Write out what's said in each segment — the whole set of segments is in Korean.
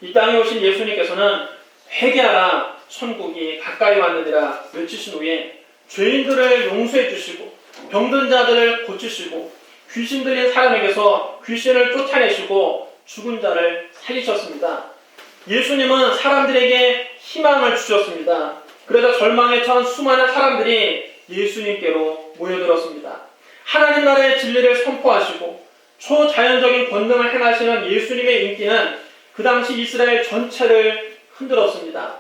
이 땅에 오신 예수님께서는 회개하라 천국이 가까이 왔느니라 외치신 후에 죄인들을 용서해 주시고 병든 자들을 고치시고 귀신 들린 사람에게서 귀신을 쫓아내시고 죽은 자를 살리셨습니다. 예수님은 사람들에게 희망을 주셨습니다. 그래서 절망에 처한 수많은 사람들이 예수님께로 모여들었습니다. 하나님 나라의 진리를 선포하시고 초자연적인 권능을 행하시는 예수님의 인기는 그 당시 이스라엘 전체를 흔들었습니다.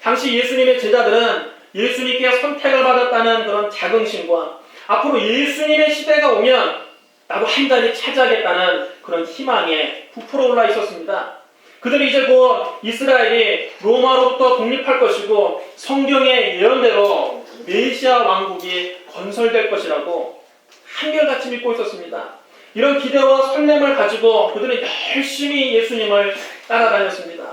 당시 예수님의 제자들은 예수님께 선택을 받았다는 그런 자긍심과 앞으로 예수님의 시대가 오면 나도 한 자리 차지하겠다는 그런 희망에 부풀어 올라 있었습니다. 그들이 이제 곧 이스라엘이 로마로부터 독립할 것이고 성경의 예언대로 메시아 왕국이 건설될 것이라고 한결같이 믿고 있었습니다. 이런 기대와 설렘을 가지고 그들은 열심히 예수님을 따라다녔습니다.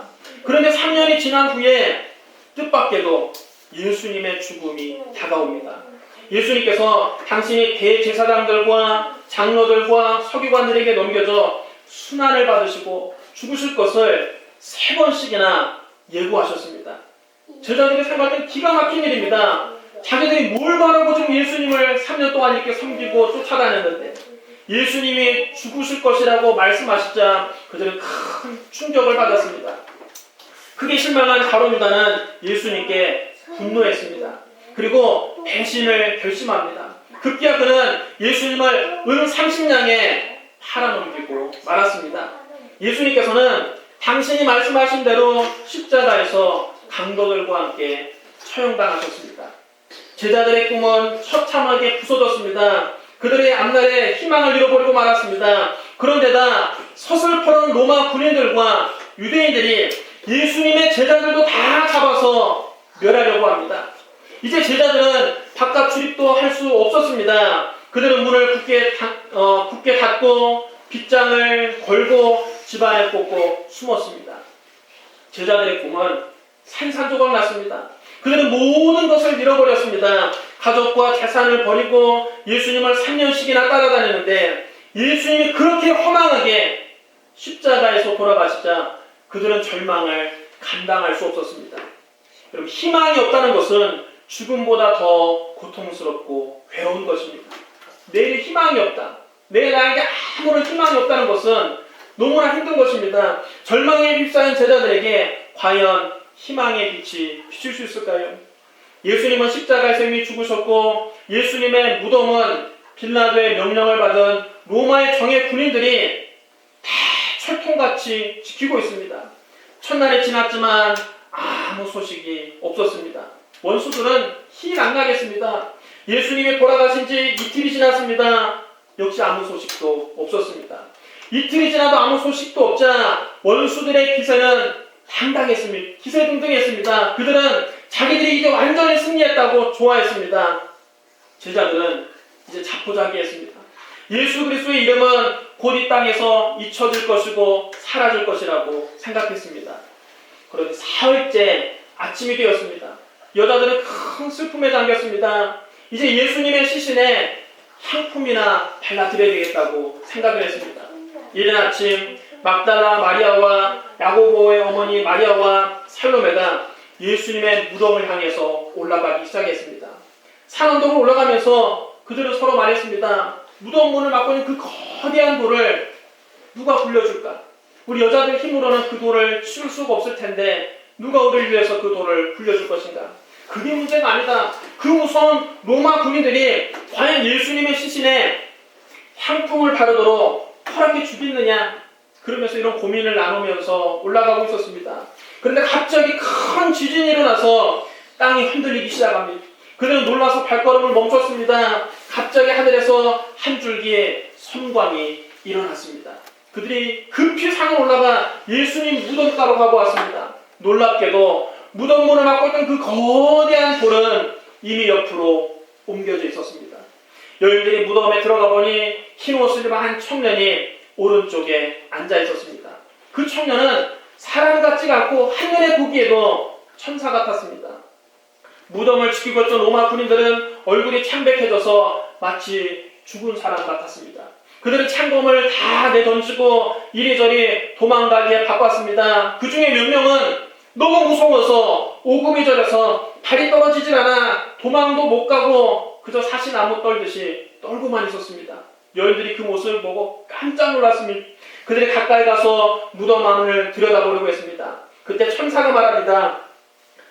그런데 3년이 지난 후에 뜻밖에도 예수님의 죽음이 다가옵니다. 예수님께서 당신이 대제사장들과 장로들과 서기관들에게 넘겨져 순환을 받으시고 죽으실 것을 3번씩이나 예고하셨습니다. 제자들이 생각할 땐 기가 막힌 일입니다. 자기들이 뭘 바라고 지금 예수님을 3년 동안 이렇게 섬기고 쫓아다녔는데 예수님이 죽으실 것이라고 말씀하시자 그들은 큰 충격을 받았습니다. 크게 실망한 가룟 유다는 예수님께 분노했습니다. 그리고 배신을 결심합니다. 급기야 그는 예수님을 은 30냥에 팔아넘기고 말았습니다. 예수님께서는 당신이 말씀하신 대로 십자가에서 강도들과 함께 처형당하셨습니다. 제자들의 꿈은 처참하게 부서졌습니다. 그들의 앞날에 희망을 잃어버리고 말았습니다. 그런데다 서슬퍼런 로마 군인들과 유대인들이 예수님의 제자들도 다 잡아서 멸하려고 합니다. 이제 제자들은 바깥 출입도 할 수 없었습니다. 그들은 문을 굳게 닫고 빗장을 걸고 집안에 꽂고 숨었습니다. 제자들의 꿈은 산산조각 났습니다. 그들은 모든 것을 잃어버렸습니다. 가족과 재산을 버리고 예수님을 3년씩이나 따라다니는데 예수님이 그렇게 허망하게 십자가에서 돌아가시자 그들은 절망을 감당할 수 없었습니다. 여러분, 희망이 없다는 것은 죽음보다 더 고통스럽고 괴로운 것입니다. 내일 희망이 없다. 내일 나에게 아무런 희망이 없다는 것은 너무나 힘든 것입니다. 절망에 휩싸인 제자들에게 과연 희망의 빛이 비칠 수 있을까요? 예수님은 십자가에서 이미 죽으셨고 예수님의 무덤은 빌라도의 명령을 받은 로마의 정예 군인들이 다 철통같이 지키고 있습니다. 첫날이 지났지만 아무 소식이 없었습니다. 원수들은 힐 안 나겠습니다. 예수님이 돌아가신 지 이틀이 지났습니다. 역시 아무 소식도 없었습니다. 이틀이 지나도 아무 소식도 없자 원수들의 기세는 당당했습니다. 기세등등했습니다. 그들은 자기들이 이제 완전히 승리했다고 좋아했습니다. 제자들은 이제 자포자기했습니다. 예수 그리스도의 이름은 곧 이 땅에서 잊혀질 것이고 사라질 것이라고 생각했습니다. 그런데 사흘째 아침이 되었습니다. 여자들은 큰 슬픔에 잠겼습니다. 이제 예수님의 시신에 향품이나 발라드려야 되겠다고 생각을 했습니다. 이른 아침 막달라 마리아와 야고보의 어머니 마리아와 살로메가 예수님의 무덤을 향해서 올라가기 시작했습니다. 산언덕을 올라가면서 그들은 서로 말했습니다. 무덤 문을 막고 있는 그 거대한 돌을 누가 굴려줄까? 우리 여자들 힘으로는 그 돌을 치울 수가 없을 텐데 누가 우리를 위해서 그 돌을 굴려줄 것인가? 그게 문제가 아니다. 그 무서운 로마 군인들이 과연 예수님의 시신에 향품을 바르도록 허락해 주겠느냐? 그러면서 이런 고민을 나누면서 올라가고 있었습니다. 그런데 갑자기 큰 지진이 일어나서 땅이 흔들리기 시작합니다. 그들은 놀라서 발걸음을 멈췄습니다. 갑자기 하늘에서 한 줄기의 선광이 일어났습니다. 그들이 급히 산을 올라가 예수님 무덤가로 가고 왔습니다. 놀랍게도 무덤 문을 막고 있던 그 거대한 돌은 이미 옆으로 옮겨져 있었습니다. 여인들이 무덤에 들어가 보니 흰 옷을 입은 한 청년이 오른쪽에 앉아 있었습니다. 그 청년은 사람 같지가 않고 하늘에 보기에도 천사 같았습니다. 무덤을 지키고 있던 로마 군인들은 얼굴이 창백해져서 마치 죽은 사람 같았습니다. 그들은 창검을 다 내던지고 이리저리 도망가기에 바빴습니다. 그 중에 몇 명은 너무 무서워서 오금이 저려서 발이 떨어지질 않아 도망도 못 가고 그저 사시나무 떨듯이 떨고만 있었습니다. 여인들이 그 모습을 보고 깜짝 놀랐습니다. 그들이 가까이 가서 무덤 안을 들여다보려고 했습니다. 그때 천사가 말합니다.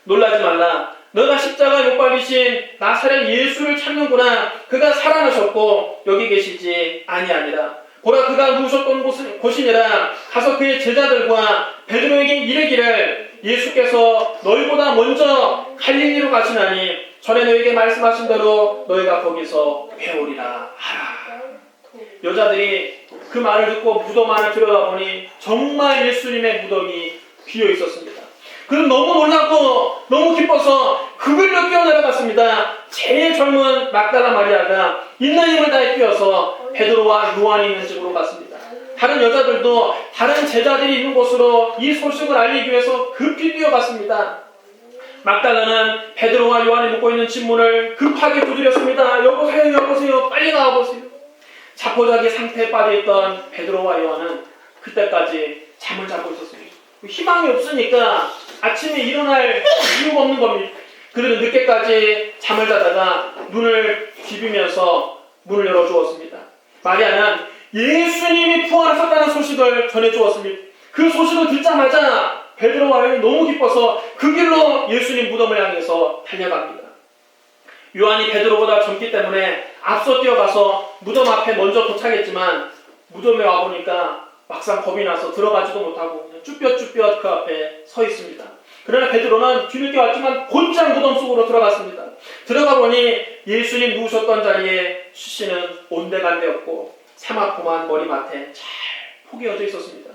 놀라지 말라. 너가 십자가에 못 박히신 나사렛 예수를 찾는구나. 그가 살아나셨고 여기 계시지 아니하니라. 보라, 그가 누우셨던 곳이니라. 가서 그의 제자들과 베드로에게 이르기를 예수께서 너희보다 먼저 갈릴리로 가시나니 전에 너희에게 말씀하신 대로 너희가 거기서 배우리라 하라. 여자들이 그 말을 듣고 무덤 안을 들여다보니 정말 예수님의 무덤이 비어 있었습니다. 그는 너무 놀라고 너무 기뻐서 그글로 뛰어내려갔습니다. 제일 젊은 막달라 마리아가 있는 힘을 다해 뛰어서 베드로와 요한이 있는 집으로 갔습니다. 다른 여자들도 다른 제자들이 있는 곳으로 이 소식을 알리기 위해서 급히 뛰어갔습니다. 막달라는 베드로와 요한이 묵고 있는 집 문을 급하게 두드렸습니다. 여보세요, 여보세요, 빨리 나와보세요. 자포자기 상태에 빠져있던 베드로와 요한은 그때까지 잠을 자고 있었습니다. 희망이 없으니까 아침에 일어날 이유가 없는 겁니다. 그들은 늦게까지 잠을 자다가 눈을 비비면서 문을 열어주었습니다. 마리아는 예수님이 부활하셨다는 소식을 전해주었습니다. 그 소식을 듣자마자 베드로와 요한이 너무 기뻐서 그 길로 예수님 무덤을 향해서 달려갑니다. 요한이 베드로보다 젊기 때문에 앞서 뛰어가서 무덤 앞에 먼저 도착했지만 무덤에 와보니까 막상 겁이 나서 들어가지도 못하고 그냥 쭈뼛쭈뼛 그 앞에 서 있습니다. 그러나 베드로는 뒤늦게 왔지만 곧장 무덤 속으로 들어갔습니다. 들어가 보니 예수님 누우셨던 자리에 시신은 온데간데없고 세마포만 머리맡에 잘 포개어져 있었습니다.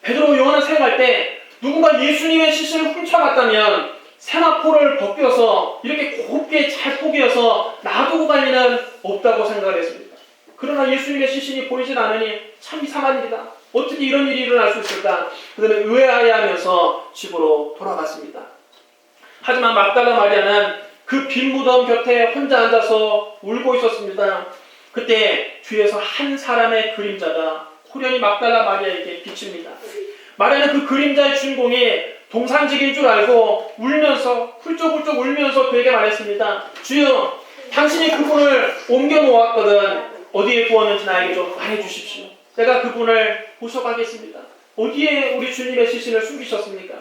베드로 요한은 생각할 때 누군가 예수님의 시신을 훔쳐갔다면 세마포를 벗겨서 이렇게 곱게 잘 포개어서 놔두고 갈 리는 없다고 생각을 했습니다. 그러나 예수님의 시신이 보이질 않으니 참 이상한 일이다. 어떻게 이런 일이 일어날 수 있을까? 그들은 의아해하면서 집으로 돌아갔습니다. 하지만 막달라 마리아는 그 빈 무덤 곁에 혼자 앉아서 울고 있었습니다. 그때 뒤에서 한 사람의 그림자가 호련히 막달라 마리아에게 비칩니다. 마리아는 그 그림자의 주인공이 동산직인 줄 알고 울면서 훌쩍훌쩍 울면서 그에게 말했습니다. 주여, 당신이 그분을 옮겨 놓았거든. 어디에 두었는지 나에게 좀 말해주십시오. 내가 그분을 모셔가겠습니다. 어디에 우리 주님의 시신을 숨기셨습니까?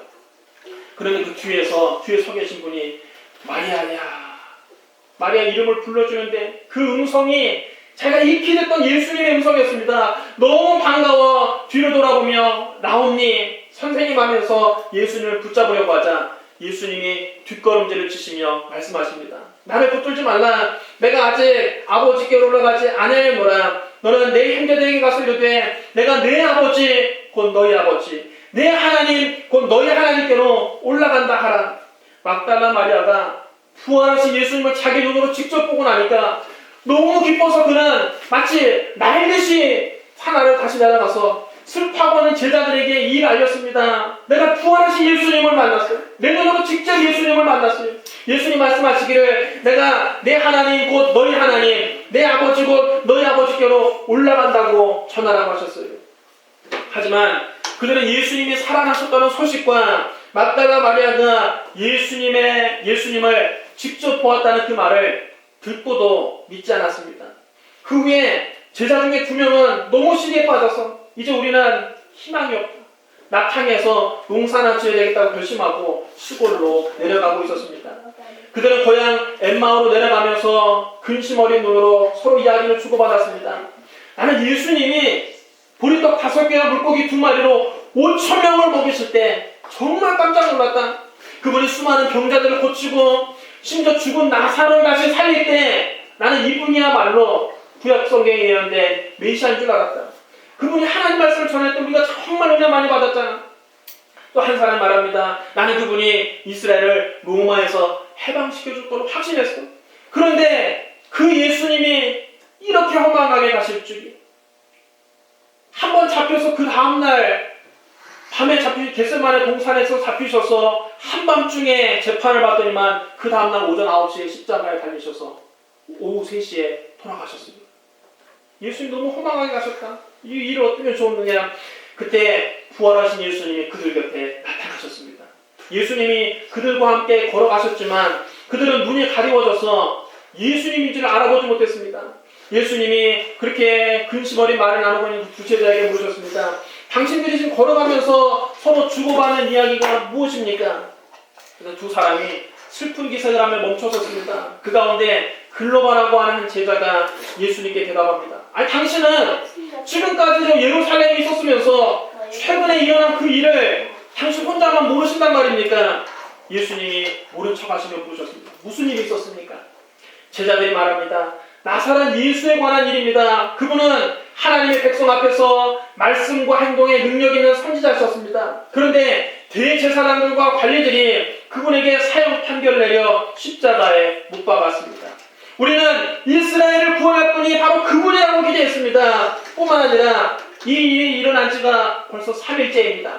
그러면 그 뒤에 서 계신 분이 마리아야. 마리아 이름을 불러주는데 그 음성이 자기가 익히 듣던 예수님의 음성이었습니다. 너무 반가워 뒤로 돌아보며 나옵니 선생님 하면서 예수님을 붙잡으려고 하자 예수님이 뒷걸음질을 치시며 말씀하십니다. 나를 붙들지 말라. 내가 아직 아버지께로 올라가지 아니하노라. 너는 내 형제들에게 가서 이르되 내가 내 아버지 곧 너희 아버지 내 하나님 곧 너희 하나님께로 올라간다 하라. 막달라 마리아가 부활하신 예수님을 자기 눈으로 직접 보고 나니까 너무 기뻐서 그는 마치 날듯이 산하를 다시 내려가서 슬퍼하고는 제자들에게 이 일을 알렸습니다. 내가 부활하신 예수님을 만났어요. 내 눈으로 직접 예수님을 만났어요. 예수님 말씀하시기를 내가 내 하나님 곧 너희 하나님 내 아버지 곧 너희 아버지께로 올라간다고 전하라고 하셨어요. 하지만 그들은 예수님이 살아나셨다는 소식과 막달라 마리아가 예수님을 직접 보았다는 그 말을 듣고도 믿지 않았습니다. 그 후에 제자 중에 2명은 너무 시기에 빠져서 이제 우리는 희망이 없다. 낙향에서 농사나 지어야 되겠다고 결심하고 시골로 내려가고 있었습니다. 그들은 고향 엠마오로 내려가면서 근심 어린 눈으로 서로 이야기를 주고받았습니다. 나는 예수님이 보리떡 5개와 물고기 2마리로 5,000명을 먹이실 때 정말 깜짝 놀랐다. 그분이 수많은 병자들을 고치고 심지어 죽은 나사로를 다시 살릴 때 나는 이분이야말로 구약 성경에 예언된 메시아인 줄 알았다. 그분이 하나님 말씀을 전할 때 우리가 정말 은혜 많이 받았잖아. 또 한 사람 말합니다. 나는 그분이 이스라엘을 로마에서 해방시켜줄 걸로 확신했어. 그런데 그 예수님이 이렇게 허망하게 가실 줄이. 한번 잡혀서 그 다음날 밤에 겟세마네 동산에서 잡히셔서 한밤중에 재판을 받더니만 그 다음날 오전 9시에 십자가에 달리셔서 오후 3시에 돌아가셨습니다. 예수님 너무 허망하게 가셨다. 이 일을 어떻게 좋느냐. 그때 부활하신 예수님이 그들 곁에 나타나셨습니다. 예수님이 그들과 함께 걸어가셨지만 그들은 눈이 가리워져서 예수님인지를 알아보지 못했습니다. 예수님이 그렇게 근심 어린 말을 나누고 있는 두 제자에게 물으셨습니다. 당신들이 지금 걸어가면서 서로 주고받는 이야기가 무엇입니까? 그래서 두 사람이 슬픈 기색을 하며 멈춰섰습니다. 그 가운데 글로바라고 하는 한 제자가 예수님께 대답합니다. 아니 당신은 지금까지도 예루살렘에 있었으면서 최근에 일어난 그 일을 당신 혼자만 모르신단 말입니까? 예수님이 모른 척 하시며 물으셨습니다. 무슨 일이 있었습니까? 제자들이 말합니다. 나사렛 예수에 관한 일입니다. 그분은 하나님의 백성 앞에서 말씀과 행동에 능력 있는 선지자셨습니다. 그런데 대제사장들과 관리들이 그분에게 사형 판결을 내려 십자가에 못 박았습니다. 우리는 이스라엘을 구원할 분이 바로 그분이라고 기대했습니다. 뿐만 아니라 이 일이 일어난 지가 벌써 3일째입니다.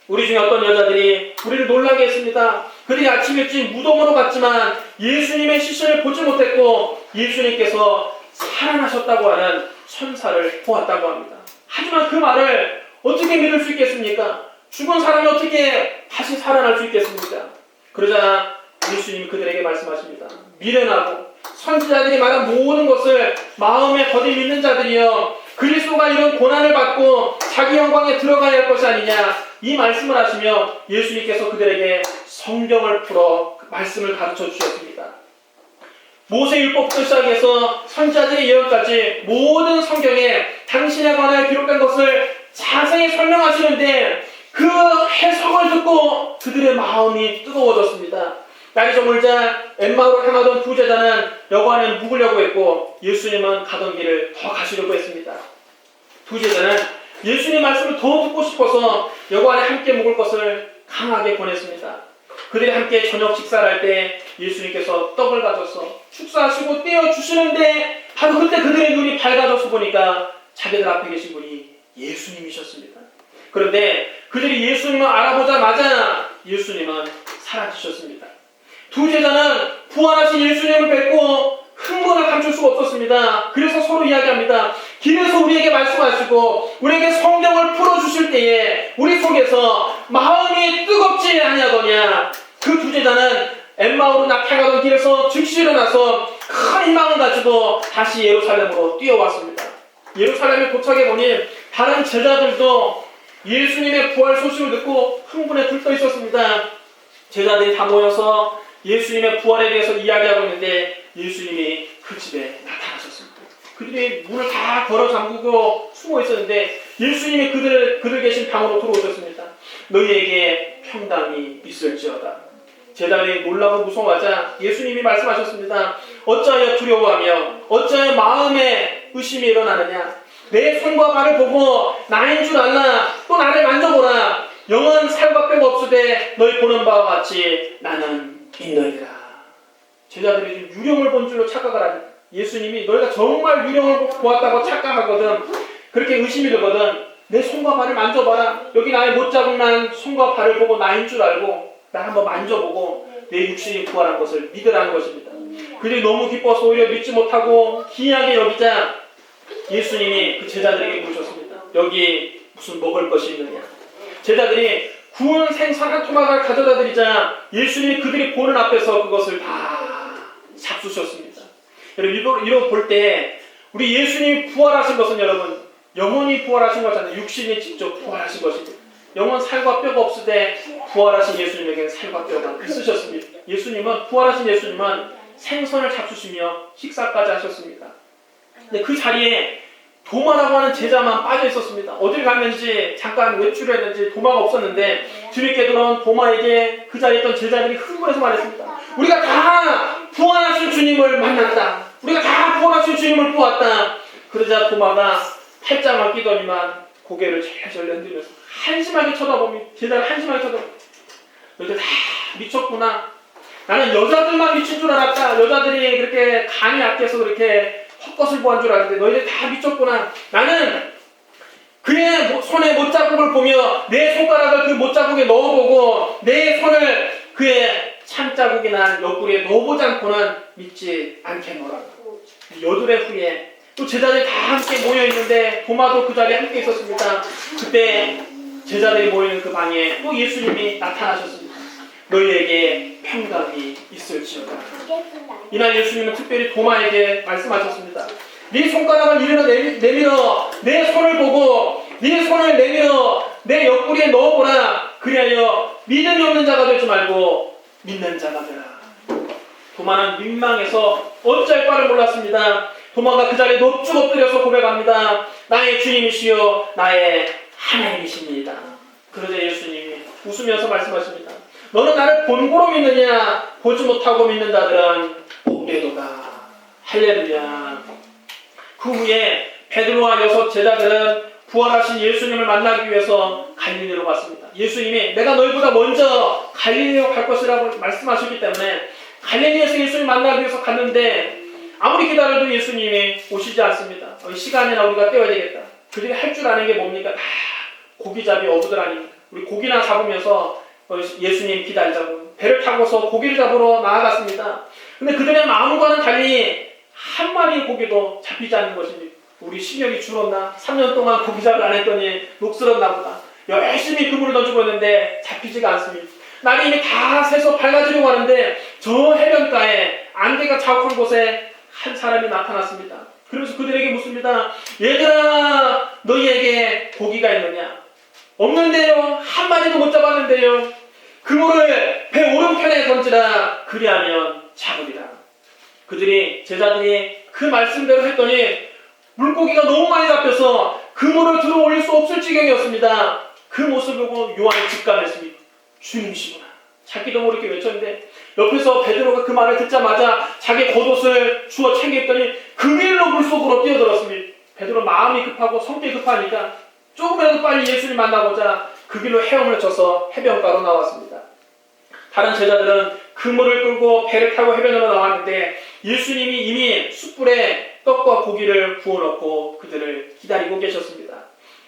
우리 중에 어떤 여자들이 우리를 놀라게 했습니다. 그들이 아침 일찍 무덤으로 갔지만 예수님의 시신을 보지 못했고 예수님께서 살아나셨다고 하는 천사를 보았다고 합니다. 하지만 그 말을 어떻게 믿을 수 있겠습니까? 죽은 사람이 어떻게 다시 살아날 수 있겠습니까? 그러자 예수님이 그들에게 말씀하십니다. 미련하고 선지자들이 말한 모든 것을 마음에 거듭 믿는 자들이여, 그리스도가 이런 고난을 받고 자기 영광에 들어가야 할 것이 아니냐, 이 말씀을 하시며 예수님께서 그들에게 성경을 풀어 말씀을 가르쳐 주셨습니다. 모세율법부터 시작해서 선지자들의 예언까지 모든 성경에 당신에 관하여 기록된 것을 자세히 설명하시는데 그 해석을 듣고 그들의 마음이 뜨거워졌습니다. 날이 저물자 엠마오로 향하던 두 제자는 여관에 묵으려고 했고 예수님은 가던 길을 더 가시려고 했습니다. 두 제자는 예수님 말씀을 더 듣고 싶어서 여관에 함께 묵을 것을 강하게 권했습니다. 그들이 함께 저녁 식사를 할 때 예수님께서 떡을 가져서 축사하시고 떼어주시는데 바로 그때 그들의 눈이 밝아져서 보니까 자기들 앞에 계신 분이 예수님이셨습니다. 그런데 그들이 예수님을 알아보자마자 예수님은 사라지셨습니다. 두 제자는 부활하신 예수님을 뵙고 흥분을 감출 수가 없었습니다. 그래서 서로 이야기합니다. 길에서 우리에게 말씀하시고 우리에게 성경을 풀어주실 때에 우리 속에서 마음이 뜨겁지 아니하더냐. 그 두 제자는 엠마오로 향하던 길에서 즉시 일어나서 큰 희망을 가지고 다시 예루살렘으로 뛰어왔습니다. 예루살렘에 도착해 보니 다른 제자들도 예수님의 부활 소식을 듣고 흥분에 들떠 있었습니다. 제자들이 다 모여서 예수님의 부활에 대해서 이야기하고 있는데 예수님이 그 집에 나타나셨습니다. 그들이 문을 다 걸어 잠그고 숨어 있었는데 예수님이 그들 계신 방으로 들어오셨습니다. 너희에게 평강이 있을지어다. 제자들이 놀라고 무서워하자 예수님이 말씀하셨습니다. 어찌하여 두려워하며 어찌하여 마음에 의심이 일어나느냐. 내 손과 발을 보고 나인 줄 알라. 또 나를 만져보라. 영은 살과 뼈가 없으되 너희 보는 바와 같이 나는 있느니라. 제자들이 유령을 본 줄로 착각을 합니다. 예수님이 너희가 정말 유령을 보았다고 착각하거든. 그렇게 의심이 들거든. 내 손과 발을 만져봐라. 여기 나의 못자국 난 손과 발을 보고 나인 줄 알고 나 한번 만져보고 내 육신이 부활한 것을 믿으라는 것입니다. 그들이 너무 기뻐서 오히려 믿지 못하고 기이하게 여기자 예수님이 그 제자들에게 물으셨습니다. 여기 무슨 먹을 것이 있느냐. 제자들이 구운 생선 한 토막을 가져다 드리자 예수님이 그들이 보는 앞에서 그것을 다 잡수셨습니다. 여러분 이거 볼 때 우리 예수님이 부활하신 것은 여러분 영혼이 부활하신 것이 육신이 직접 부활하신 것입니다. 영혼 살과 뼈가 없으되 부활하신 예수님에게는 살과 뼈가 있으셨습니다. 부활하신 예수님은 생선을 잡수시며 식사까지 하셨습니다. 근데 그 자리에 도마라고 하는 제자만 빠져 있었습니다. 어딜 갔는지 잠깐 외출을 했는지 도마가 없었는데 뒤늦게 돌아온 도마에게 그 자리에 있던 제자들이 흥분해서 말했습니다. 우리가 다 부활하신 주님을 만났다. 우리가 다 부활하신 주님을 보았다. 그러자 도마가 팔짱을 끼더니만 고개를 절레절레 흔들면서 한심하게 쳐다봅니다. 제자를 한심하게 쳐다봅니다. 너희들 다 미쳤구나. 나는 여자들만 미친 줄 알았다. 여자들이 그렇게 간이 약해서 그렇게 헛것을 보한 줄 알았는데 너희들 다 미쳤구나. 나는 그의 손에 못자국을 보며 내 손가락을 그 못자국에 넣어보고 내 손을 그의 참자국이 난 옆구리에 넣어보지 않고는 믿지 않겠노라. 여드레 후에 또 제자들이 다 함께 모여 있는데 도마도 그 자리에 함께 있었습니다. 그때 제자들이 모이는 그 방에 또 예수님이 나타나셨습니다. 너희에게 평강이 있을지어다. 이날 예수님은 특별히 도마에게 말씀하셨습니다. 네 손가락을 이리로 내밀어 내 손을 보고 네 손을 내밀어 내 옆구리에 넣어보라. 그리하여 믿음이 없는 자가 되지 말고 믿는 자가 되라. 도마는 민망해서 어쩔 바를 몰랐습니다. 도마가 그 자리에 넙죽 엎드려서 고백합니다. 나의 주님이시여 나의 하나님이십니다. 그러자 예수님이 웃으면서 말씀하십니다. 너는 나를 본고로 믿느냐? 보지 못하고 믿는 자들은 복되도다. 할렐루야. 그 후에 베드로와 여섯 제자들은 부활하신 예수님을 만나기 위해서 갈릴리로 갔습니다. 예수님이 내가 너희보다 먼저 갈릴리로 갈 것이라고 말씀하셨기 때문에 갈릴리에서 예수님 만나기 위해서 갔는데 아무리 기다려도 예수님이 오시지 않습니다. 시간이나 우리가 떼어야 되겠다. 그들이 할 줄 아는 게 뭡니까? 다 고기잡이 어부들 아닙니까? 우리 고기나 잡으면서 예수님 기다리자고 배를 타고서 고기를 잡으러 나아갔습니다. 근데 그들의 마음과는 달리 한 마리의 고기도 잡히지 않는 것입니다. 우리 실력이 줄었나? 3년 동안 고기잡이를 안 했더니 녹슬었나 보다. 열심히 그물을 던지고 있는데 잡히지가 않습니다. 날이 이미 다 새서 밝아지려고 하는데 저 해변가에 안개가 자욱한 곳에 한 사람이 나타났습니다. 그러면서 그들에게 묻습니다. 얘들아, 너희에게 고기가 있느냐? 없는데요. 한 마리도 못 잡았는데요. 그물을 배 오른편에 던지라. 그리하면 잡으리라. 제자들이 그 말씀대로 했더니 물고기가 너무 많이 잡혀서 그물을 들어 올릴 수 없을 지경이었습니다. 그 모습을 보고 요한이 직감했습니다. 주님이시구나. 자기도 모르게 외쳤는데 옆에서 베드로가 그 말을 듣자마자 자기 겉옷을 주워 챙겼더니 그 길로 물속으로 뛰어들었습니다. 베드로 마음이 급하고 성격이 급하니까 조금이라도 빨리 예수님 만나보자 그 길로 헤엄을 쳐서 해변가로 나왔습니다. 다른 제자들은 그물을 끌고 배를 타고 해변으로 나왔는데 예수님이 이미 숯불에 떡과 고기를 구워놓고 그들을 기다리고 계셨습니다.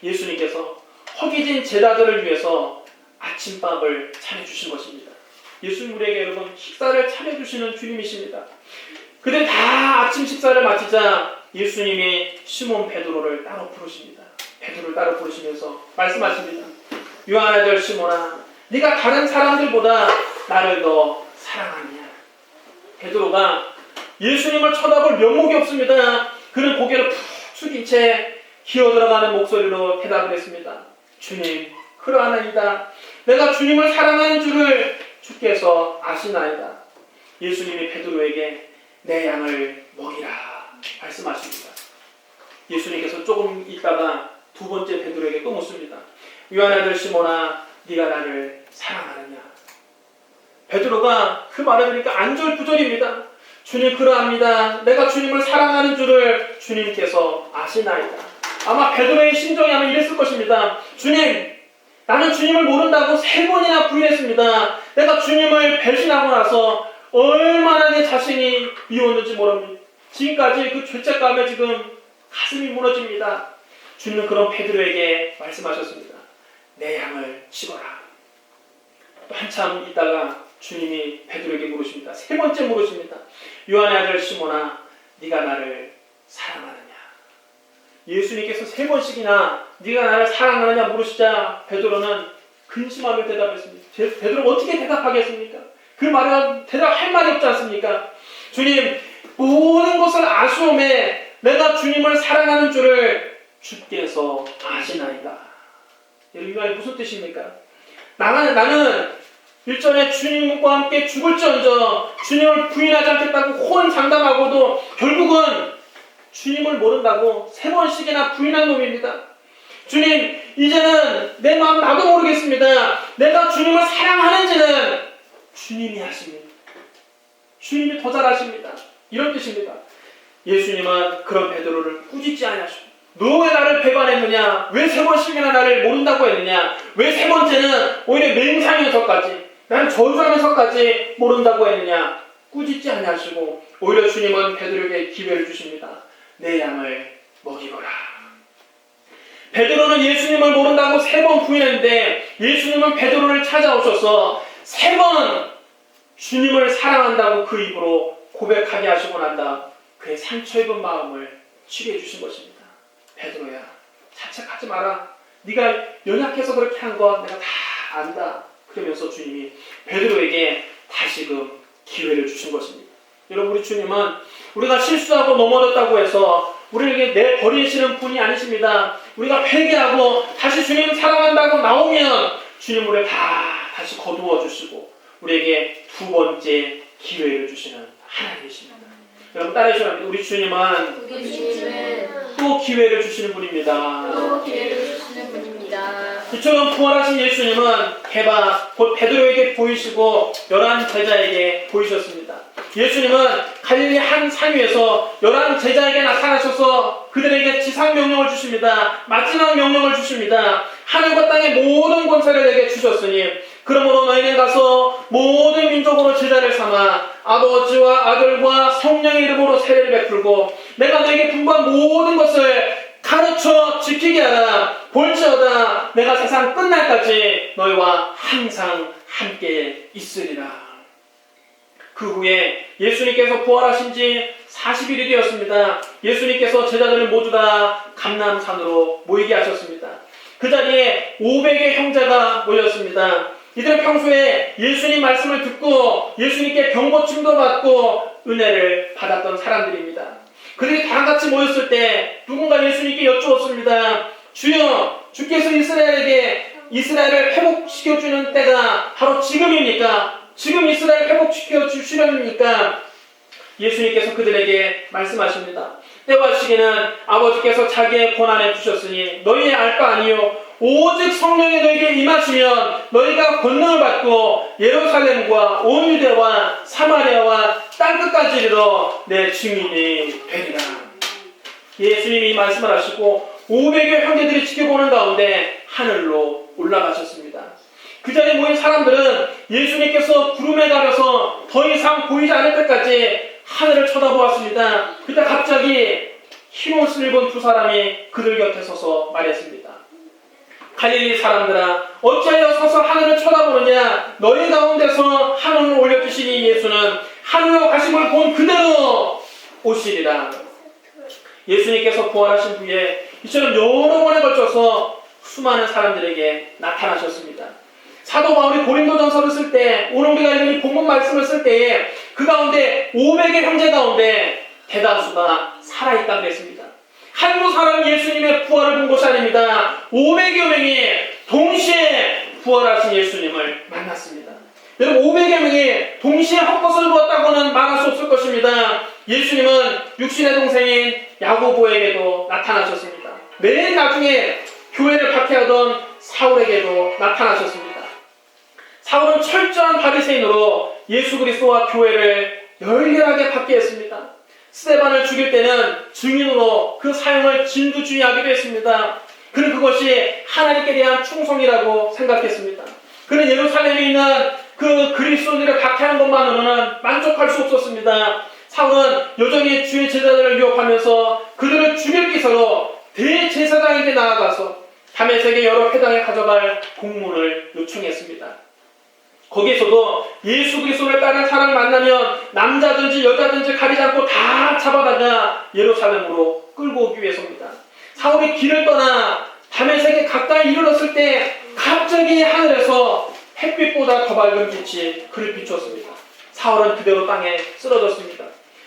예수님께서 허기진 제자들을 위해서 아침밥을 차려주신 것입니다. 예수님 우리에게 여러분 식사를 차려주시는 주님이십니다. 그들이 다 아침 식사를 마치자 예수님이 시몬 베드로를 따로 부르십니다. 베드로를 따로 부르시면서 말씀하십니다. 요한 아들 시몬아, 네가 다른 사람들보다 나를 더 사랑하느냐? 베드로가 예수님을 쳐다볼 면목이 없습니다. 그는 고개를 푹 숙인 채 기어들어가는 목소리로 대답을 했습니다. 주님, 그러하나이다. 내가 주님을 사랑하는 줄을 주께서 아시나이다. 예수님이 베드로에게 내 양을 먹이라 말씀하십니다. 예수님께서 조금 있다가 두 번째 베드로에게 또 묻습니다. 요한 아들 시몬아, 네가 나를 사랑하느냐? 베드로가 그 말을 들으니까 안절부절입니다. 주님, 그러합니다. 내가 주님을 사랑하는 줄을 주님께서 아시나이다. 아마 베드로의 심정이 아마 이랬을 것입니다. 주님, 나는 주님을 모른다고 3번이나 부인했습니다. 내가 주님을 배신하고 나서 얼마나 내 자신이 미웠는지 모릅니다. 지금까지 그 죄책감에 지금 가슴이 무너집니다. 주님은 그런 베드로에게 말씀하셨습니다. 내 양을 치거라. 또 한참 있다가 주님이 베드로에게 물으십니다. 3번째 물으십니다. 요한의 아들 시몬아, 네가 나를 사랑하느냐? 예수님께서 3번씩이나 네가 나를 사랑하느냐 물으시자 베드로는 근심하며 대답했습니다. 베드로가 어떻게 대답하겠습니까? 그 말에 대답할 말이 없지 않습니까? 주님, 모든 것을 아시오매 내가 주님을 사랑하는 줄을 주께서 아시나이다. 여러분, 이 말이 무슨 뜻입니까? 나는 일전에 주님과 함께 죽을지언정 주님을 부인하지 않겠다고 호언장담하고도 결국은 주님을 모른다고 3번씩이나 부인한 놈입니다. 주님, 이제는 내 마음 나도 모르겠습니다. 내가 주님을 사랑하는지는 주님이 아십니다. 주님이 더 잘 아십니다. 이런 뜻입니다. 예수님은 그런 베드로를 꾸짖지 않으시고 너 왜 나를 배반했느냐? 왜 3번씩이나 나를 모른다고 했느냐? 왜 3번째는 오히려 맹상해서까지 나를 저주하면서까지 모른다고 했느냐? 꾸짖지 않으시고 오히려 주님은 베드로에게 기회를 주십니다. 내 양을 먹이거라. 베드로는 예수님을 모른다고 3번 부인했는데 예수님은 베드로를 찾아오셔서 3번 주님을 사랑한다고 그 입으로 고백하게 하시고 난 다음 그의 상처 입은 마음을 치료해 주신 것입니다. 베드로야, 자책하지 마라. 네가 연약해서 그렇게 한 건 내가 다 안다. 그러면서 주님이 베드로에게 다시금 기회를 주신 것입니다. 여러분, 우리 주님은 우리가 실수하고 넘어졌다고 해서 우리에게 내버리시는 분이 아니십니다. 우리가 회개하고 다시 주님 사랑한다고 나오면 주님 우리를 다시 거두어 주시고 우리에게 두 번째 기회를 주시는 하나님이십니다. 여러분, 따라해 주시면 합니다. 우리 주님은 또 기회를 주시는 분입니다. 이처럼 부활하신 예수님은 곧 베드로에게 보이시고 11 제자에게 보이셨습니다. 예수님은 갈릴리 한 산 위에서 11 제자에게 나타나셔서 그들에게 지상 명령을 주십니다. 마지막 명령을 주십니다. 하늘과 땅의 모든 권세를 내게 주셨으니 그러므로 너희는 가서 모든 민족으로 제자를 삼아 아버지와 아들과 성령의 이름으로 세례를 베풀고 내가 너에게 분부한 모든 것을 가르쳐 지키게 하라. 볼지어다 내가 세상 끝날까지 너희와 항상 함께 있으리라. 그 후에 예수님께서 부활하신 지 40일이 되었습니다. 예수님께서 제자들을 모두 다 감람산으로 모이게 하셨습니다. 그 자리에 500의 형제가 모였습니다. 이들은 평소에 예수님 말씀을 듣고 예수님께 병고침도 받고 은혜를 받았던 사람들입니다. 그들이 다 같이 모였을 때 누군가 예수님께 여쭈었습니다. 주여, 주께서 이스라엘을 회복시켜주는 때가 바로 지금입니까? 지금 이스라엘 회복시켜 주시렵니까? 예수님께서 그들에게 말씀하십니다. 때와 시기는 아버지께서 자기의 권한에 주셨으니 너희의 알 바 아니요 오직 성령이 너희에게 임하시면 너희가 권능을 받고 예루살렘과 온 유대와 사마리아와 땅끝까지 이르러 내 증인이 되리라. 예수님이 말씀을 하시고 500여 형제들이 지켜보는 가운데 하늘로 올라가셨습니다. 그 자리에 모인 사람들은 예수님께서 구름에 가려서 더 이상 보이지 않을 때까지 하늘을 쳐다보았습니다. 그때 갑자기 흰 옷을 입은 두 사람이 그들 곁에 서서 말했습니다. 갈릴리 사람들아, 어찌하여 서서 하늘을 쳐다보느냐? 너희 가운데서 하늘을 올려주시니 예수는 하늘로 가심을 본 그대로 오시리라. 예수님께서 부활하신 후에 이처럼 여러 번에 걸쳐서 수많은 사람들에게 나타나셨습니다. 사도 바울이 고린도전서를 쓸 때, 오늘 우리가 읽은 이 본문 말씀을 쓸 때에 그 가운데 500의 형제 가운데 대다수가 살아있다고 그랬습니다. 한두 사람 예수님의 부활을 본 것이 아닙니다. 500여 명이 동시에 부활하신 예수님을 만났습니다. 여러분, 500여 명이 동시에 헛것을 보았다고는 말할 수 없을 것입니다. 예수님은 육신의 동생인 야고보에게도 나타나셨습니다. 맨 나중에 교회를 박해하던 사울에게도 나타나셨습니다. 사울은 철저한 바리새인으로 예수 그리스도와 교회를 열렬하게 박해했습니다. 스데반을 죽일 때는 증인으로 그 사형을 진두지휘하기도 했습니다. 그는 그것이 하나님께 대한 충성이라고 생각했습니다. 그는 예루살렘에 있는 그 그리스도인들을 박해하는 것만으로는 만족할 수 없었습니다. 사울은 여전히 주의 제자들을 유혹하면서 그들을 죽일 기사로 대제사장에게 나아가서 다메섹의 여러 회당에 가져갈 공문을 요청했습니다. 거기에서도 예수 그리스도를 따르는 사람을 만나면 남자든지 여자든지 가리지 않고 다 잡아다가 예루살렘으로 끌고 오기 위해서입니다. 사울이 길을 떠나 다메섹에 가까이 이르렀을 때 갑자기 하늘에서 햇빛보다 더 밝은 빛이 그를 비추었습니다. 사울은 그대로 땅에 쓰러졌습니다.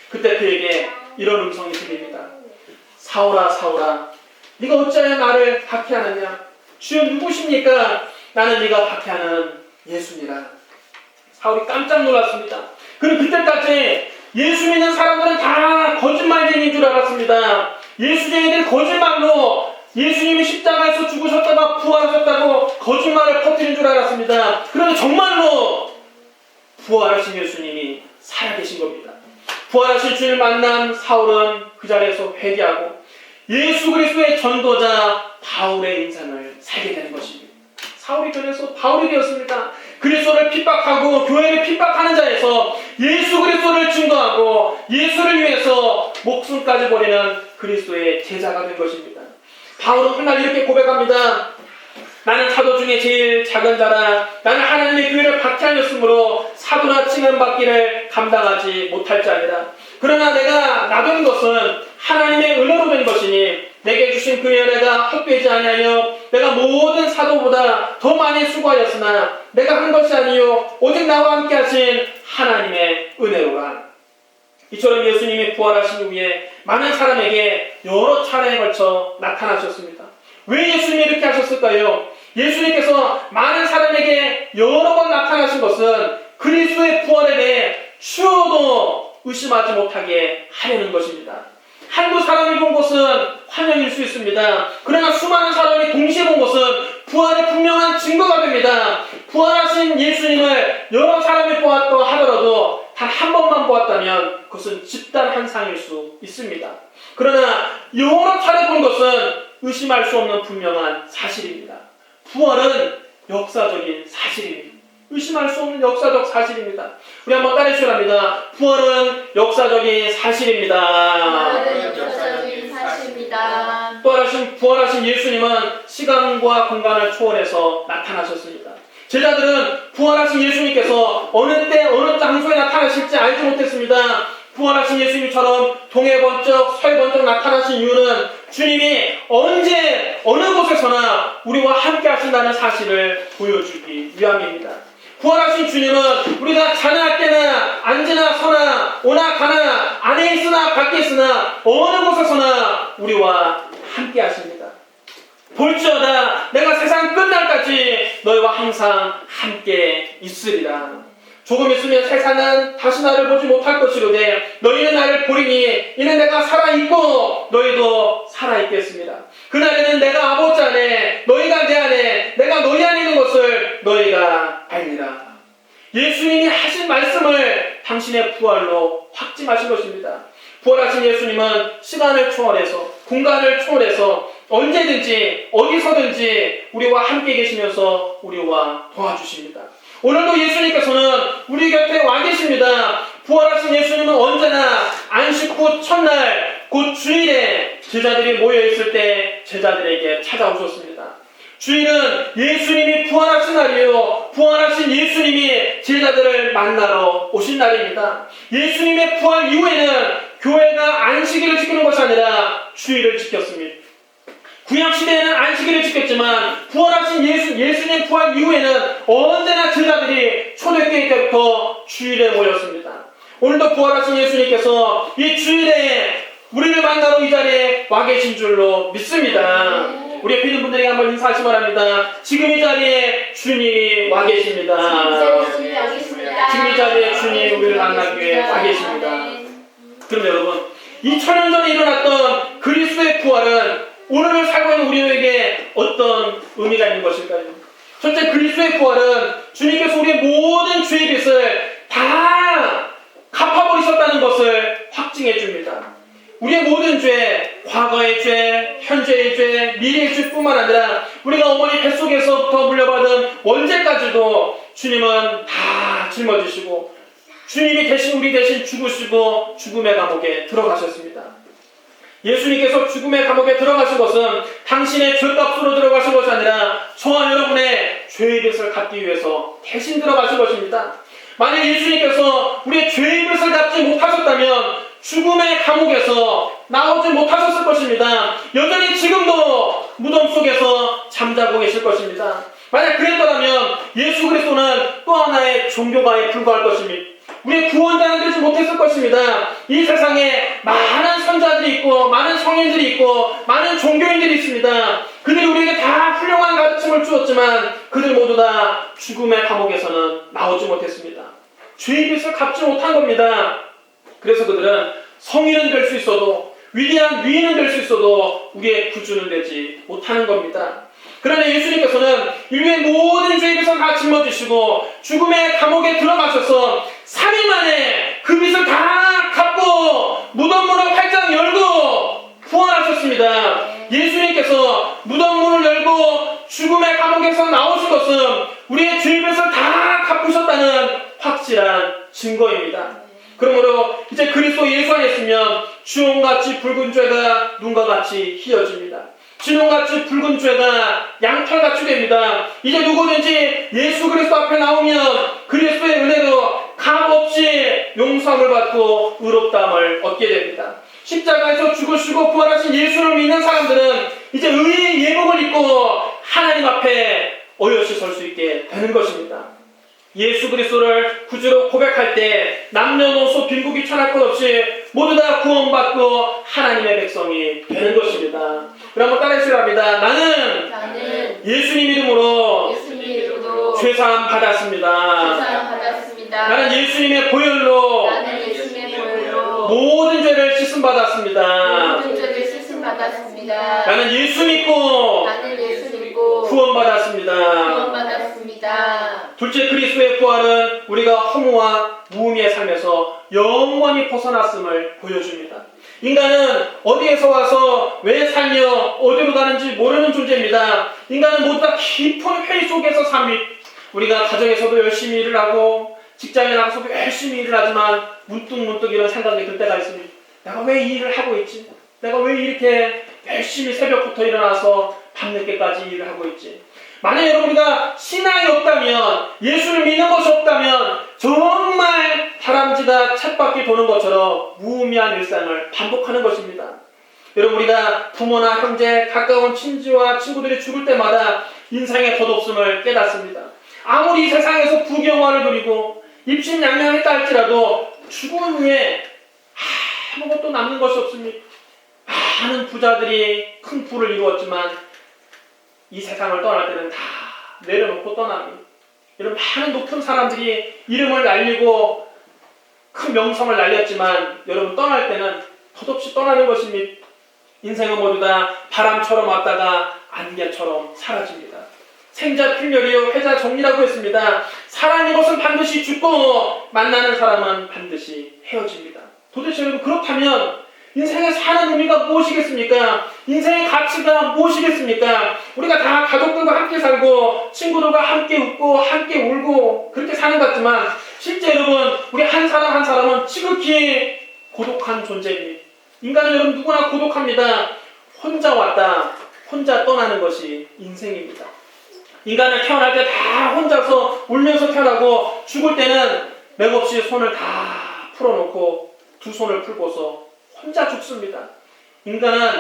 그때 그에게 이런 음성이 들립니다. 사울아, 사울아, 네가 어찌하여 나를 박해하느냐? 주여, 누구십니까? 나는 네가 박해하는 예수니라. 사울이 깜짝 놀랐습니다. 그리고 그때까지 예수 믿는 사람들은 다 거짓말쟁이인 줄 알았습니다. 예수쟁이들 거짓말로 예수님이 십자가에서 죽으셨다가 부활하셨다고 거짓말을 퍼뜨린 줄 알았습니다. 그런데 정말로 부활하신 예수님이 살아계신 겁니다. 부활하신 주님을 만난 사울은 그 자리에서 회개하고 예수 그리스도의 전도자 바울의 인생을 살게 되는 것입니다. 사울이 그래서 바울이 되었습니다. 그리스도를 핍박하고 교회를 핍박하는 자에서 예수 그리스도를 증거하고 예수를 위해서 목숨까지 버리는 그리스도의 제자가 된 것입니다. 바울은 훗날 이렇게 고백합니다. 나는 사도 중에 제일 작은 자라. 나는 하나님의 교회를 박해하였으므로 사도나 칭함받기를 감당하지 못할 자니라. 그러나 내가 나된 것은 하나님의 은혜로 된 것이니 내게 주신 그 은혜가 헛되지 아니하여 내가 모든 사도보다 더 많이 수고하였으나 내가 한 것이 아니요 오직 나와 함께 하신 하나님의 은혜로라. 이처럼 예수님이 부활하신 후에 많은 사람에게 여러 차례에 걸쳐 나타나셨습니다. 왜 예수님이 이렇게 하셨을까요? 예수님께서 많은 사람에게 여러 번 나타나신 것은 그리스도의 부활에 대해 추워도 의심하지 못하게 하려는 것입니다. 한두 사람이 본 것은 환영일 수 있습니다. 그러나 수많은 사람이 동시에 본 것은 부활의 분명한 증거가 됩니다. 부활하신 예수님을 여러 사람이 보았다 하더라도 단 한 번만 보았다면 그것은 집단 환상일 수 있습니다. 그러나 여러 차례 본 것은 의심할 수 없는 분명한 사실입니다. 부활은 역사적인 사실입니다. 의심할 수 없는 역사적 사실입니다. 우리 한번 따라해주셔야 합니다. 부활은 역사적인 사실입니다. 부활은 역사적인 사실입니다. 부활하신 예수님은 시간과 공간을 초월해서 나타나셨습니다. 제자들은 부활하신 예수님께서 어느 때 어느 장소에 나타나실지 알지 못했습니다. 부활하신 예수님처럼 동해 번쩍 서해 번쩍 나타나신 이유는 주님이 언제 어느 곳에서나 우리와 함께 하신다는 사실을 보여주기 위함입니다. 부활하신 주님은 우리가 자나 깨나 앉으나 서나 오나 가나 안에 있으나 밖에 있으나 어느 곳에서나 우리와 함께 하십니다. 볼지어다 내가 세상 끝날까지 너희와 항상 함께 있으리라. 조금 있으면 세상은 다시 나를 보지 못할 것이로되 너희는 나를 보리니 이는 내가 살아있고 너희도 살아있겠습니다. 그날에는 내가 아버지 안에 너희가 내 안에 내가 너희 안에 있는 것을 너희가 알리라. 예수님이 하신 말씀을 당신의 부활로 확증하신 것입니다. 부활하신 예수님은 시간을 초월해서 공간을 초월해서 언제든지 어디서든지 우리와 함께 계시면서 우리와 도와주십니다. 오늘도 예수님께서는 우리 곁에 와 계십니다. 부활하신 예수님은 언제나 안식 후 첫날 곧 주일에 제자들이 모여있을 때 제자들에게 찾아오셨습니다. 주일은 예수님이 부활하신 날이요 부활하신 예수님이 제자들을 만나러 오신 날입니다. 예수님의 부활 이후에는 교회가 안식일을 지키는 것이 아니라 주일을 지켰습니다. 구약시대에는 안식일을 지켰지만 부활하신 예수님 부활 이후에는 언제나 제자들이 초대교회 때부터 주일에 모였습니다. 오늘도 부활하신 예수님께서 이 주일에 우리를 만나러 이 자리에 와 계신 줄로 믿습니다. 우리 옆에 있는 분들에게 한번 인사하시 바랍니다. 지금 이 자리에 주님이 와 계십니다. 지금 이 자리에 주님 우리를 만나기 위해 와 계십니다. 그럼 여러분 2000년 전에 일어났던 그리스도의 부활은 오늘을 살고 있는 우리에게 어떤 의미가 있는 것일까요? 첫째, 그리스도의 부활은 주님께서 우리의 모든 죄의 빚을 다 갚아버리셨다는 것을 확증해 줍니다. 우리의 모든 죄, 과거의 죄, 현재의 죄, 미래의 죄뿐만 아니라 우리가 어머니 뱃속에서부터 물려받은 원죄까지도 주님은 다 짊어지시고 주님이 대신 우리 대신 죽으시고 죽음의 감옥에 들어가셨습니다. 예수님께서 죽음의 감옥에 들어가신 것은 당신의 죄값으로 들어가신 것이 아니라 저와 여러분의 죄의 빚을 갚기 위해서 대신 들어가신 것입니다. 만약 예수님께서 우리의 죄의 빚을 갚지 못하셨다면 죽음의 감옥에서 나오지 못하셨을 것입니다. 여전히 지금도 무덤 속에서 잠자고 계실 것입니다. 만약 그랬더라면 예수 그리스도는 또 하나의 종교가에 불과할 것입니다. 우리의 구원자는 되지 못했을 것입니다. 이 세상에 많은 선자들이 있고 많은 성인들이 있고 많은 종교인들이 있습니다. 그들이 우리에게 다 훌륭한 가르침을 주었지만 그들 모두 다 죽음의 감옥에서는 나오지 못했습니다. 죄의 빚을 갚지 못한 겁니다. 그래서 그들은 성인은 될 수 있어도 위대한 위인은 될 수 있어도 우리의 구주는 되지 못하는 겁니다. 그러나 예수님께서는 인류의 모든 죄의 빚을 다 짊어지시고 죽음의 감옥에 들어가셔서 3일 만에 그 빚을 다 갚고 무덤 문을 활짝 열고 부활하셨습니다. 예수님께서 무덤 문을 열고 죽음의 감옥에서 나오신 것은 우리의 죄의 빚을 다 갚으셨다는 확실한 증거입니다. 그러므로 이제 그리스도 예수 안에 있으면 주홍같이 붉은 죄가 눈과 같이 희어집니다. 진홍같이 붉은 죄가 양털같이 됩니다. 이제 누구든지 예수 그리스도 앞에 나오면 그리스도의 은혜로 값없이 용서함을 받고 의롭다함을 얻게 됩니다. 십자가에서 죽으시고 부활하신 예수를 믿는 사람들은 이제 의의 예복을 입고 하나님 앞에 어여시 설 수 있게 되는 것입니다. 예수 그리스도를 구주로 고백할 때 남녀노소 빈부귀 천할 것 없이 모두 다 구원받고 하나님의 백성이 되는 것입니다. 그럼 한번 따라해주시기 바랍니다. 나는 예수님 이름으로 죄사함 받았습니다. 나는 예수님의 보혈로 모든 죄를 씻음 받았습니다. 나는 예수 믿고 구원받았습니다. 둘째, 그리스도의 부활은 우리가 허무와 무의미의 삶에서 영원히 벗어났음을 보여줍니다. 인간은 어디에서 와서 왜 살며 어디로 가는지 모르는 존재입니다. 인간은 모두 다 깊은 회의 속에서 삽니다. 우리가 가정에서도 열심히 일을 하고 직장에 나가서도 열심히 일을 하지만 문득 이런 생각이 들 때가 있습니다. 내가 왜 이 일을 하고 있지? 내가 왜 이렇게 열심히 새벽부터 일어나서 밤늦게까지 일을 하고 있지? 만약 여러분과 신앙이 없다면, 예수를 믿는 것이 없다면 정말 다람쥐가 쳇바퀴 도는 것처럼 무의미한 일상을 반복하는 것입니다. 여러분, 우리가 부모나 형제, 가까운 친지와 친구들이 죽을 때마다 인생의 덧없음을 깨닫습니다. 아무리 이 세상에서 부귀영화를 누리고 입신양명했다 할지라도 죽은 후에 아무것도 남는 것이 없습니다. 많은 부자들이 큰 부를 이루었지만 이 세상을 떠날 때는 다 내려놓고 떠납니다. 이런 많은 높은 사람들이 이름을 날리고 큰 명성을 날렸지만 여러분, 떠날 때는 덧없이 떠나는 것입니다. 인생은 모두 다 바람처럼 왔다가 안개처럼 사라집니다. 생자 필멸이요 회자 정리라고 했습니다. 사랑하는 것은 반드시 죽고 만나는 사람은 반드시 헤어집니다. 도대체 여러분, 그렇다면 인생에 사는 의미가 무엇이겠습니까? 인생의 가치가 무엇이겠습니까? 우리가 다 가족들과 함께 살고 친구들과 함께 웃고 함께 울고 그렇게 사는 것 같지만 실제 여러분, 우리 한 사람 한 사람은 지극히 고독한 존재입니다. 인간은 여러분 누구나 고독합니다. 혼자 왔다 혼자 떠나는 것이 인생입니다. 인간은 태어날 때 다 혼자서 울면서 태어나고 죽을 때는 맥없이 손을 다 풀어놓고 두 손을 풀고서 혼자 죽습니다. 인간은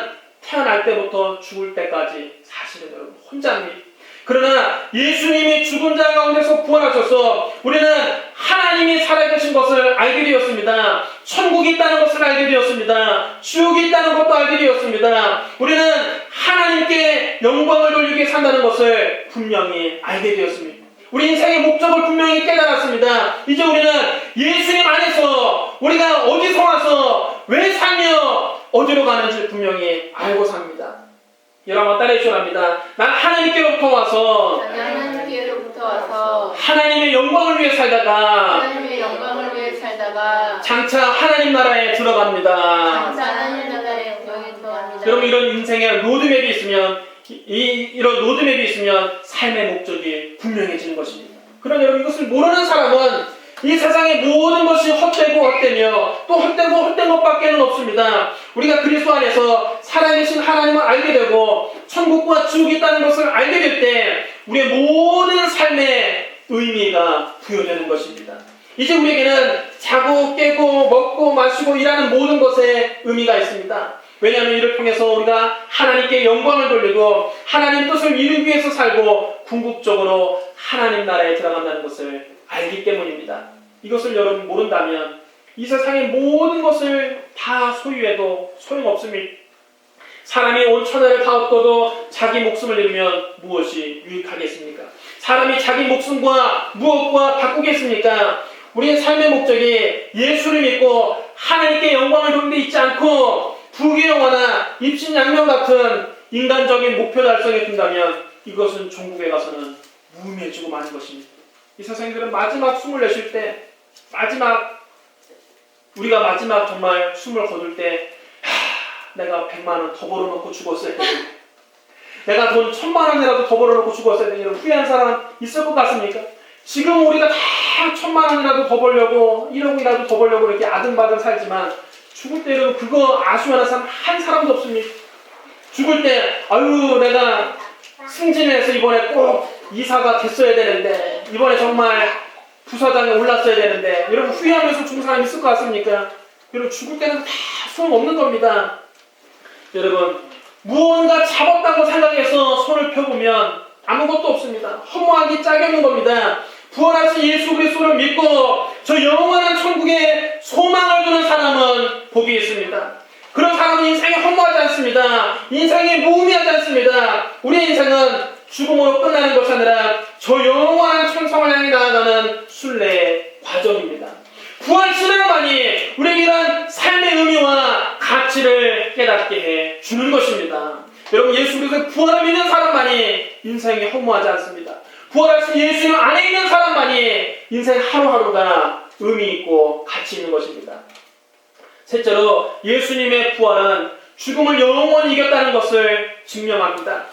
태어날 때부터 죽을 때까지 사실은 여러분 혼자입니다. 그러나 예수님이 죽은 자 가운데서 부활하셔서 우리는 하나님이 살아계신 것을 알게 되었습니다. 천국이 있다는 것을 알게 되었습니다. 지옥이 있다는 것도 알게 되었습니다. 우리는 하나님께 영광을 돌리게 산다는 것을 분명히 알게 되었습니다. 우리 인생의 목적을 분명히 깨달았습니다. 이제 우리는 예수님 안에서 우리가 어디서 와서 왜 살며 어디로 가는지 분명히 알고 삽니다. 여러분 따라해 주셔야 합니다. 난 하나님께로부터 와서 하나님의 영광을 위해 살다가 장차 하나님 나라에 들어갑니다. 여러분, 이런 인생에 로드맵이 있으면 이런 로드맵이 있으면 삶의 목적이 분명해지는 것입니다. 그러나 여러분, 이것을 모르는 사람은 이 세상의 모든 것이 헛되고 헛되며 또 헛되고 헛된 것밖에는 없습니다. 우리가 그리스도 안에서 살아계신 하나님을 알게 되고 천국과 지옥이 있다는 것을 알게 될 때 우리의 모든 삶의 의미가 부여되는 것입니다. 이제 우리에게는 자고 깨고 먹고 마시고 일하는 모든 것에 의미가 있습니다. 왜냐하면 이를 통해서 우리가 하나님께 영광을 돌리고 하나님 뜻을 이루기 위해서 살고 궁극적으로 하나님 나라에 들어간다는 것을 알기 때문입니다. 이것을 여러분 모른다면 이 세상의 모든 것을 다 소유해도 소용없습니다. 사람이 온 천하를 다 얻고도 자기 목숨을 잃으면 무엇이 유익하겠습니까? 사람이 자기 목숨과 무엇과 바꾸겠습니까? 우리의 삶의 목적이 예수를 믿고 하나님께 영광을 돌리는 데 있지 않고 부귀영화나 입신양명 같은 인간적인 목표 달성에 둔다면 이것은 종국에 가서는 무의미해지고 마는 것입니다. 이 세상들은 마지막 숨을 내쉴 때, 우리가 마지막 정말 숨을 거둘 때, 내가 100만 원 더 벌어놓고 죽었어야 되는데, 내가 돈 1000만 원이라도 더 벌어놓고 죽었어야 되는 후회한 사람 있을 것 같습니까? 지금 우리가 다 1000만 원이라도 더 벌려고 1억이라도 더 벌려고 이렇게 아등바등 살지만 죽을 때 여러분 그거 아쉬워하는 사람 한 사람도 없습니다. 죽을 때 아유 내가 승진해서 이번에 꼭 이사가 됐어야 되는데 이번에 정말 부사장에 올랐어야 되는데 여러분 후회하면서 죽은 사람 있을 것 같습니까? 여러분 죽을 때는 다 소용없는 겁니다. 여러분 무언가 잡았다고 생각해서 손을 펴보면 아무것도 없습니다. 허무하기 짝이 없는 겁니다. 부활하신 예수 그리스도를 믿고 저 영원한 천국에 소망을 두는 사람은 복이 있습니다. 그런 사람은 인생이 허무하지 않습니다. 인생이 무의미하지 않습니다. 우리의 인생은 죽음으로 끝나는 것이 아니라 저 영원한 천성을 향해 나아가는 순례의 과정입니다. 부활 신앙만이 우리에게 이런 삶의 의미와 가치를 깨닫게 해 주는 것입니다. 여러분 예수 그리스도의 부활을 믿는 사람만이 인생이 허무하지 않습니다. 부활하신 예수님 안에 있는 사람만이 인생 하루하루가 의미 있고 가치 있는 것입니다. 셋째로 예수님의 부활은 죽음을 영원히 이겼다는 것을 증명합니다.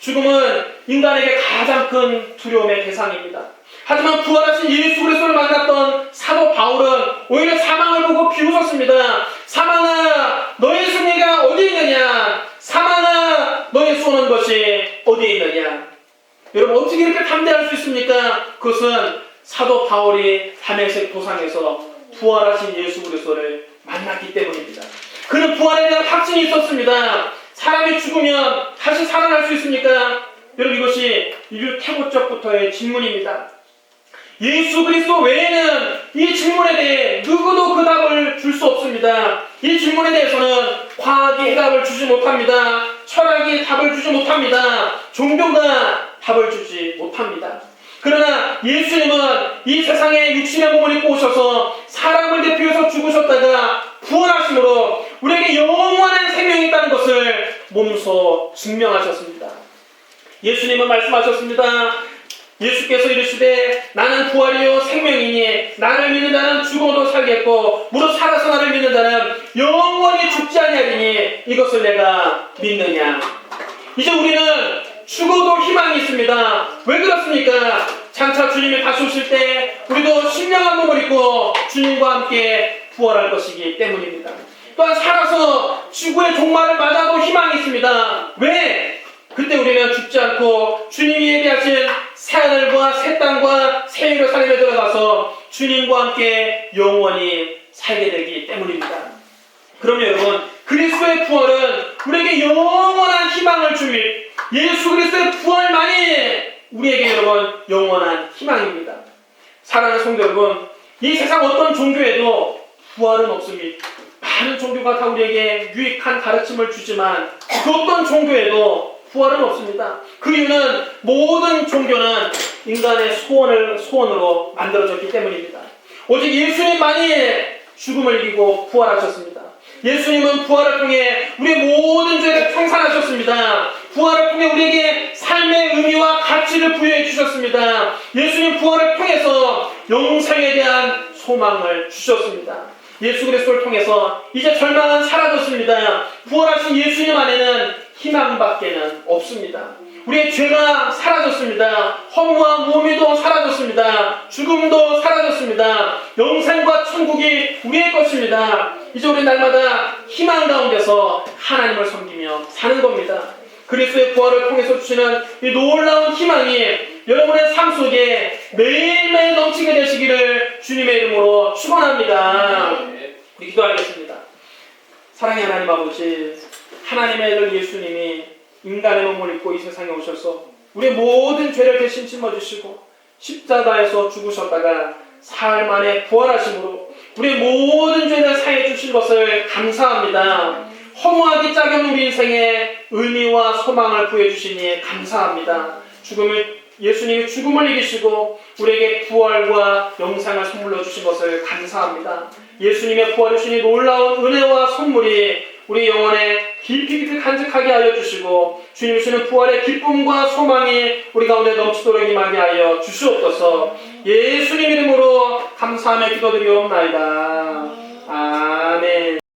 죽음은 인간에게 가장 큰 두려움의 대상입니다. 하지만 부활하신 예수 그리스도를 만났던 사도 바울은 오히려 사망을 보고 비웃었습니다. 사망아 너의 승리가 어디에 있느냐? 사망아 너의 쏘는 것이 어디에 있느냐? 여러분 어떻게 이렇게 담대할 수 있습니까? 그것은 사도 바울이 다메섹 도상에서 부활하신 예수 그리스도를 만났기 때문입니다. 그는 부활에 대한 확신이 있었습니다. 사람이 죽으면 다시 살아날 수 있습니까? 여러분 이것이 인류 태고적부터의 질문입니다. 예수 그리스도 외에는 이 질문에 대해 누구도 그 답을 줄 수 없습니다. 이 질문에 대해서는 과학이 해답을 주지 못합니다. 철학이 답을 주지 못합니다. 종교가 답을 주지 못합니다. 그러나 예수님은 이 세상에 육신의 몸을 입고 오셔서 사람을 대표해서 죽으셨다가 부활하심으로 우리에게 영원한 생명이 있다는 것을 몸소 증명하셨습니다. 예수님은 말씀하셨습니다. 예수께서 이르시되 나는 부활이요 생명이니 나를 믿는 자는 죽어도 살겠고 무릇 살아서 나를 믿는 자는 영원히 죽지 아니하리니 이것을 내가 믿느냐. 이제 우리는 죽어도 희망이 있습니다. 왜 그렇습니까? 장차 주님이 다시 오실 때 우리도 신령한 몸을 입고 주님과 함께 부활할 것이기 때문입니다. 또한 살아서 지구의 종말을 맞아도 희망이 있습니다. 왜? 그때 우리는 죽지 않고 주님이 예비하신 새하늘과 새 땅과 새 예루살렘에 들어가서 주님과 함께 영원히 살게 되기 때문입니다. 그럼요 여러분 그리스도의 부활은 우리에게 영원한 희망을 줍니다. 예수 그리스도의 부활만이 우리에게 여러분 영원한 희망입니다. 사랑하는 성도 여러분 이 세상 어떤 종교에도 부활은 없습니다. 많은 종교가 다 우리에게 유익한 가르침을 주지만 그 어떤 종교에도 부활은 없습니다. 그 이유는 모든 종교는 인간의 소원으로 만들어졌기 때문입니다. 오직 예수님만이 죽음을 이기고 부활하셨습니다. 예수님은 부활을 통해 우리의 모든 죄를 청산하셨습니다. 부활을 통해 우리에게 삶의 의미와 가치를 부여해 주셨습니다. 예수님 부활을 통해서 영생에 대한 소망을 주셨습니다. 예수 그리스도를 통해서 이제 절망은 사라졌습니다. 부활하신 예수님 안에는 희망밖에는 없습니다. 우리의 죄가 사라졌습니다. 허무와 무미도 사라졌습니다. 죽음도 사라졌습니다. 영생과 천국이 우리의 것입니다. 이제 우리 날마다 희망 가운데서 하나님을 섬기며 사는 겁니다. 그리스도의 부활을 통해서 주시는 이 놀라운 희망이 여러분의 삶 속에 매일매일 넘치게 되시기를 주님의 이름으로 축원합니다. 우리 기도하겠습니다. 사랑의 하나님 아버지, 하나님의 아들 예수님이 인간의 몸을 입고 이 세상에 오셔서 우리의 모든 죄를 대신 짊어지시고 십자가에서 죽으셨다가 사흘 만에 부활하심으로 우리의 모든 죄를 사해 주신 것을 감사합니다. 허무하기 짝이 없는 우리 인생에 의미와 소망을 부여 주시니 감사합니다. 예수님이 죽음을 이기시고 우리에게 부활과 영생을 선물로 주신 것을 감사합니다. 예수님의 부활을 주신 놀라운 은혜와 선물이 우리 영혼에 깊이 간직하게 하여 주시고 주님 주시는 부활의 기쁨과 소망이 우리 가운데 넘치도록 임하게 하여 주시옵소서. 예수님 이름으로 감사하며 기도드리옵나이다. 아멘.